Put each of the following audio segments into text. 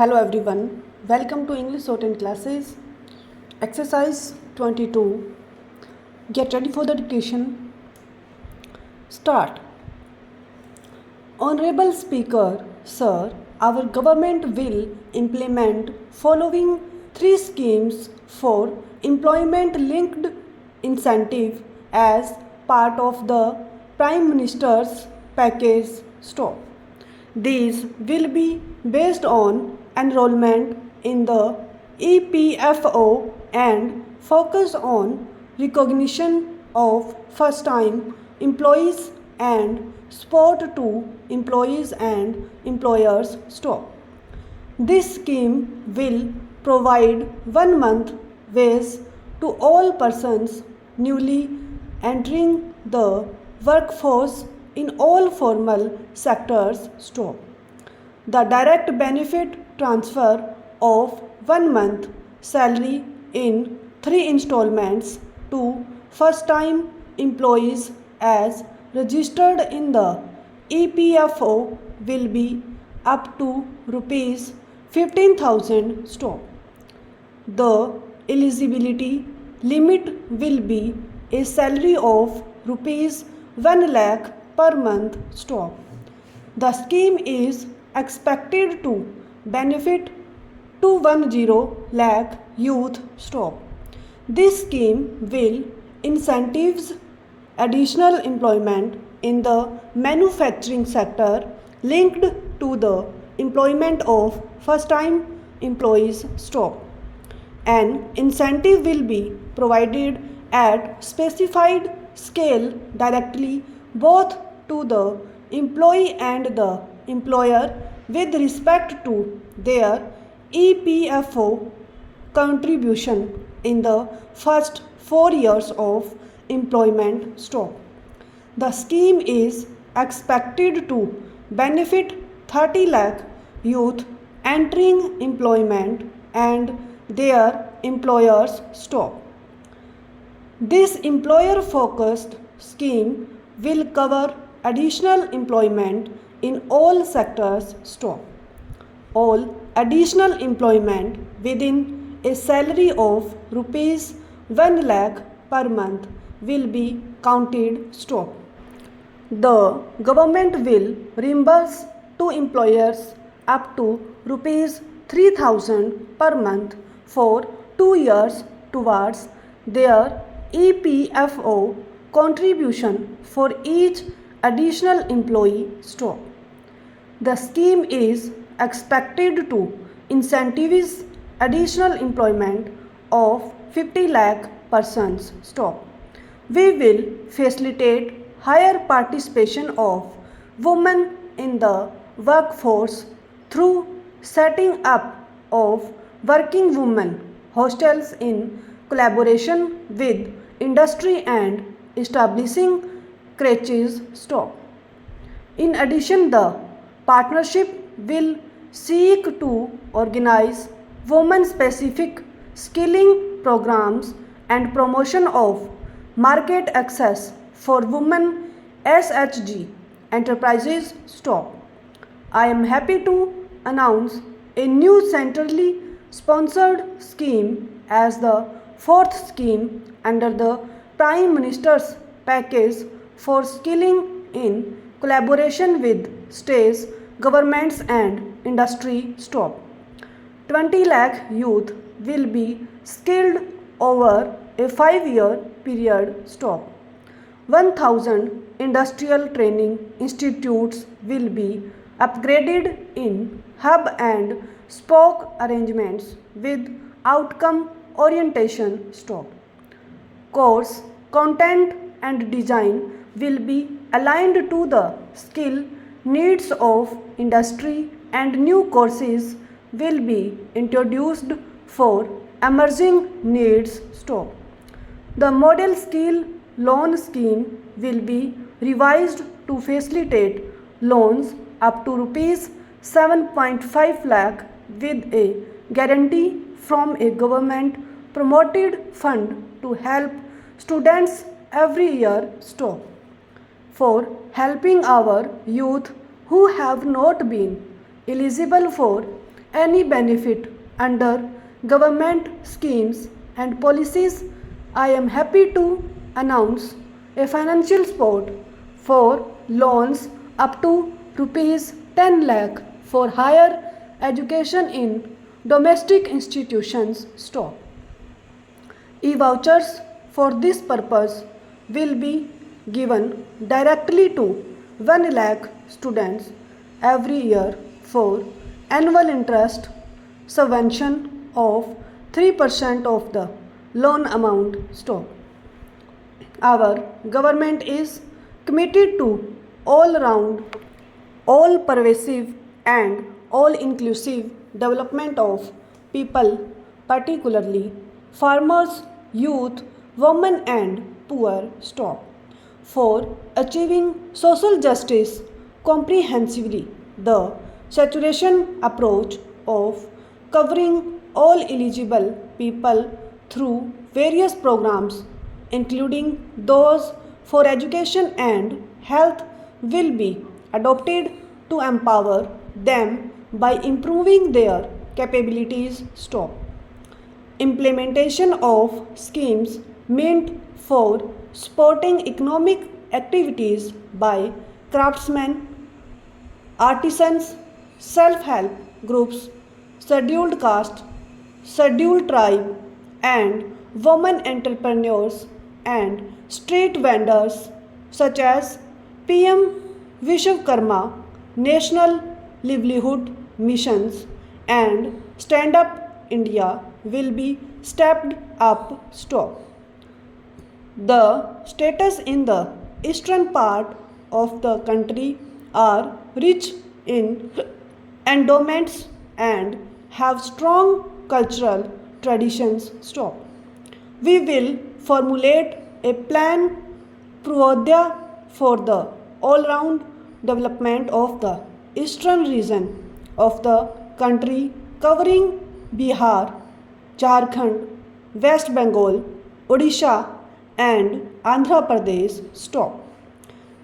Hello everyone, welcome to English Shorthand classes. Exercise 22. Get ready for the dictation. Start. Honorable Speaker, Sir, our government will implement following 3 schemes for employment linked incentive as part of the Prime Minister's package stop. These will be based on enrollment in the EPFO and focus on recognition of first-time employees and support to employees and employers stop. This scheme will provide 1 month wage to all persons newly entering the workforce in all formal sectors stop. The direct benefit transfer of 1 month salary in 3 installments to first-time employees as registered in the EPFO will be up to rupees 15,000 stop. The eligibility limit will be a salary of rupees 1 lakh per month stop. The scheme is expected to benefit 210 lakh youth stop. This scheme will incentives additional employment in the manufacturing sector linked to the employment of first-time employees stop. An incentive will be provided at specified scale directly both to the employee and the employer with respect to their EPFO contribution in the first 4 years of employment stop. The scheme is expected to benefit 30 lakh youth entering employment and their employers stop. This employer-focused scheme will cover additional employment in all sectors stop. All additional employment within a salary of rupees 1 lakh per month will be counted stop. The government will reimburse to employers up to rupees 3,000 per month for 2 years towards their EPFO contribution for each additional employee stop. The scheme is expected to incentivize additional employment of 50 lakh persons stop. We will facilitate higher participation of women in the workforce through setting up of working women hostels in collaboration with industry and establishing creches stop. In addition, the partnership will seek to organize women-specific skilling programs and promotion of market access for women SHG enterprises stop. I am happy to announce a new centrally sponsored scheme as the 4th scheme under the Prime Minister's package for skilling in collaboration with states, governments and industry stop. 20 lakh youth will be skilled over a 5-year period stop. 1,000 industrial training institutes will be upgraded in hub and spoke arrangements with outcome orientation stop. Course, content and design will be aligned to the skill needs of industry and new courses will be introduced for emerging needs stop. The model skill loan scheme will be revised to facilitate loans up to rupees 7.5 lakh with a guarantee from a government promoted fund to help students every year stop. For helping our youth who have not been eligible for any benefit under government schemes and policies, I am happy to announce a financial support for loans up to rupees 10 lakh for higher education in domestic institutions. Stop. E-vouchers for this purpose will be given directly to 1 lakh students every year for annual interest subvention of 3% of the loan amount. Stop. Our government is committed to all round, all pervasive and all inclusive development of people, particularly farmers, youth, women and poor. Stop. For achieving social justice comprehensively, the saturation approach of covering all eligible people through various programs, including those for education and health, will be adopted to empower them by improving their capabilities. Stop. Implementation of schemes meant for supporting economic activities by craftsmen, artisans, self-help groups, scheduled caste, scheduled tribe, and women entrepreneurs and street vendors such as PM Vishwakarma, National Livelihood Missions, and Stand Up India will be stepped up. Stop. The status in the eastern part of the country are rich in endowments and have strong cultural traditions. Stop. We will formulate a plan Pravodya for the all-round development of the eastern region of the country covering Bihar, Jharkhand, West Bengal, Odisha and Andhra Pradesh. Stop.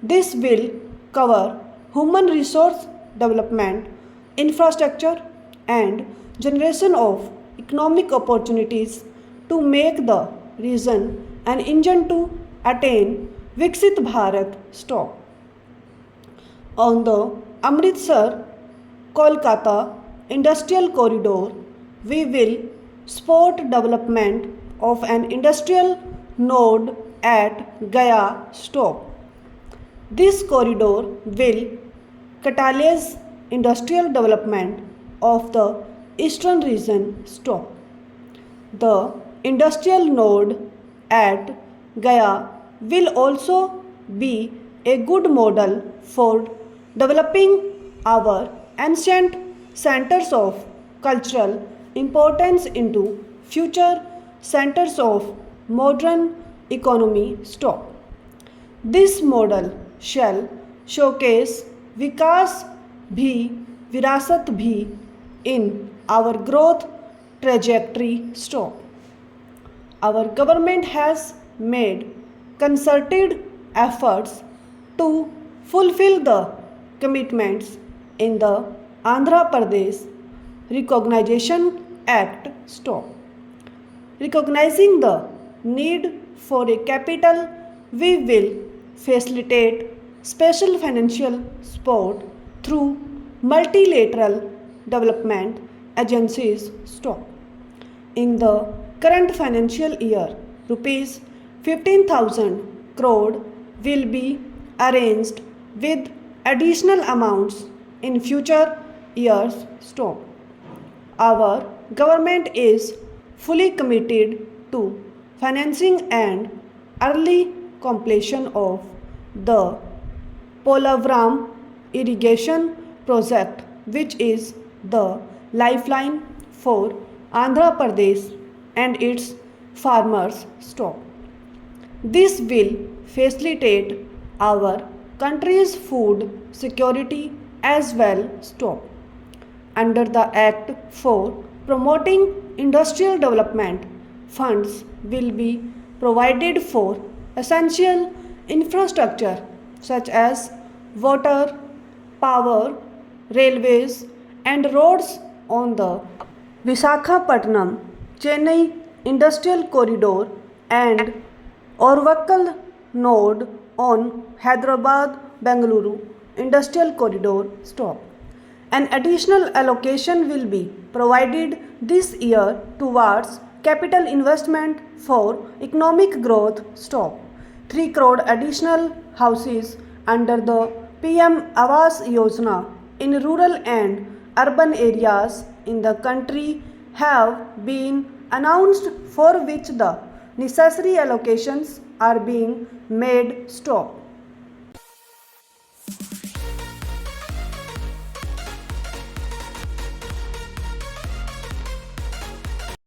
This will cover human resource development, infrastructure and generation of economic opportunities to make the region an engine to attain Viksit Bharat. Stop. On the Amritsar Kolkata Industrial Corridor, we will support development of an industrial node at Gaya. Stop. This corridor will catalyze industrial development of the eastern region. Stop. The industrial node at Gaya will also be a good model for developing our ancient centers of cultural importance into future centers of modern economy. Stop. This model shall showcase Vikas bhi, Virasat bhi in our growth trajectory. Stop. Our government has made concerted efforts to fulfill the commitments in the Andhra Pradesh Recognition Act. Stop. Recognizing the need for a capital, we will facilitate special financial support through multilateral development agencies. Stop. In the current financial year, rupees 15,000 crore will be arranged with additional amounts in future years. Stop. Our government is fully committed to financing and early completion of the Polavaram irrigation project, which is the lifeline for Andhra Pradesh and its farmers. Stop. This will facilitate our country's food security as well. Stop. Under the Act for Promoting Industrial Development, funds will be provided for essential infrastructure such as water, power, railways and roads on the Visakhapatnam Chennai Industrial Corridor and Orvakkal node on Hyderabad Bengaluru Industrial Corridor stop. An additional allocation will be provided this year towards capital investment for economic growth stop. 3 crore additional houses under the PM Awas Yojana in rural and urban areas in the country have been announced, for which the necessary allocations are being made stop.